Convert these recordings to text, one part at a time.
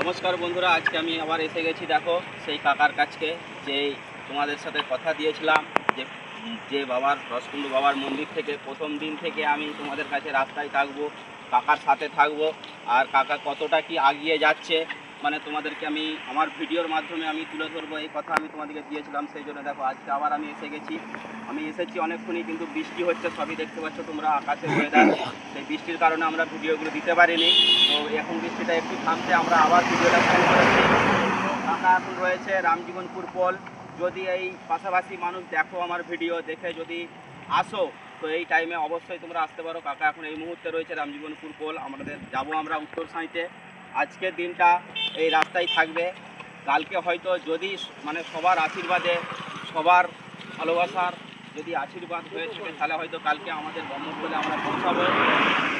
নমস্কার বন্ধুরা, আজকে আমি আবার এসে গেছি। দেখো সেই কাকার কাছে, যে তোমাদের সাথে কথা দিয়েছিলাম যে যে বাবার রসকুন্ডু বাবার মন্দির থেকে প্রথম দিন থেকে আমি তোমাদের কাছে রাস্তায় থাকবো, কাকার সাথে থাকবো। আর কাকা কতটা কি আগিয়ে যাচ্ছে মানে তোমাদেরকে আমি আমার ভিডিওর মাধ্যমে আমি তুলে ধরবো, এই কথা আমি তোমাদেরকে দিয়েছিলাম। সেই জন্য দেখো আজকে আবার আমি এসে গেছি। আমি এসেছি অনেকক্ষণই, কিন্তু বৃষ্টি হচ্ছে, সবই দেখতে পাচ্ছ তোমরা আকাশের ওয়েদার। সেই বৃষ্টির কারণে আমরা ভিডিওগুলো দিতে পারিনি। তো এখন বৃষ্টিটা একটু থামতে আমরা আবার ভিডিওটা শুরু করেছি। কাকা এখন রয়েছে রামজীবনপুর পোল। যদি এই পাশাপাশি মানুষ দেখো আমার ভিডিও দেখে যদি আসো, তো এই টাইমে অবশ্যই তোমরা আসতে পারো। কাকা এখন এই মুহূর্তে রয়েছে রামজীবনপুর পোল। আমাদের যাব আমরা উত্তর সাঁইতে। আজকের দিনটা এই রাস্তায় থাকবে। কালকে হয়তো যদি মানে সবার আশীর্বাদে, সবার ভালোবাসার যদি আশীর্বাদ হয়ে থাকে, তাহলে হয়তো কালকে আমাদের ব্রহ্মপুরে আমরা পৌঁছাবো।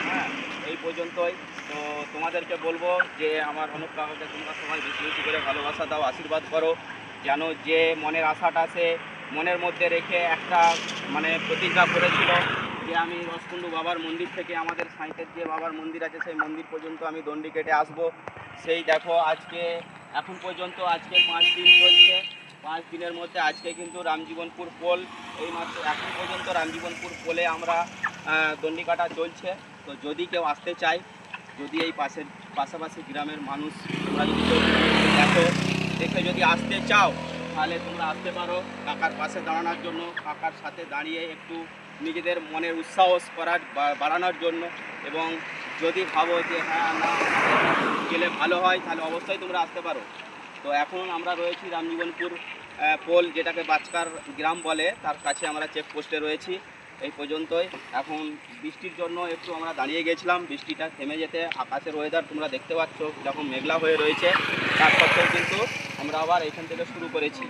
হ্যাঁ, এই পর্যন্তই। তো তোমাদেরকে বলবো যে আমার অনুপ কাকাকে তোমরা সবাই বেশি বেশি করে ভালোবাসা দাও, আশীর্বাদ করো, যেন যে মনের আশাটা সে মনের মধ্যে রেখে একটা মানে প্রতিজ্ঞা করেছিল যে আমি রসকুন্ডু বাবার মন্দির থেকে আমাদের সাঁইতের যে বাবার মন্দির আছে সেই মন্দির পর্যন্ত আমি দণ্ডি কেটে আসবো। সেই দেখো আজকে এখন পর্যন্ত আজকে 5 দিন চলছে। 5 দিনের মধ্যে আজকে কিন্তু রামজীবনপুর পোল, এই মাত্র এখন পর্যন্ত রামজীবনপুর পোলে আমরা দণ্ডি কাটা চলছে। তো যদি কেউ আসতে চায়, যদি এই পাশাপাশি গ্রামের মানুষ তোমরা যদি কেউ দেখো, দেখে যদি আসতে চাও, তাহলে তোমরা আসতে পারো কাকার পাশে দাঁড়ানোর জন্য, কাকার সাথে দাঁড়িয়ে একটু নিজেদের মনের উৎসাহ বাড়ানোর জন্য। এবং যদি ভাবো যে হ্যাঁ না গেলে ভালো হয়, তাহলে অবশ্যই তোমরা আসতে পারো। তো এখন আমরা রয়েছি রামজীবনপুর পোল, যেটাকে বাচকার গ্রাম বলে, তার কাছে আমরা চেকপোস্টে রয়েছি। এই পর্যন্তই। এখন বৃষ্টির জন্য একটু আমরা দাঁড়িয়ে গেছিলাম, বৃষ্টিটা থেমে যেতে আকাশের ওয়েদার তোমরা দেখতে পাচ্ছ যখন মেঘলা হয়ে রয়েছে, তার সত্ত্বেও কিন্তু আমরা আবার এখান থেকে শুরু করেছি।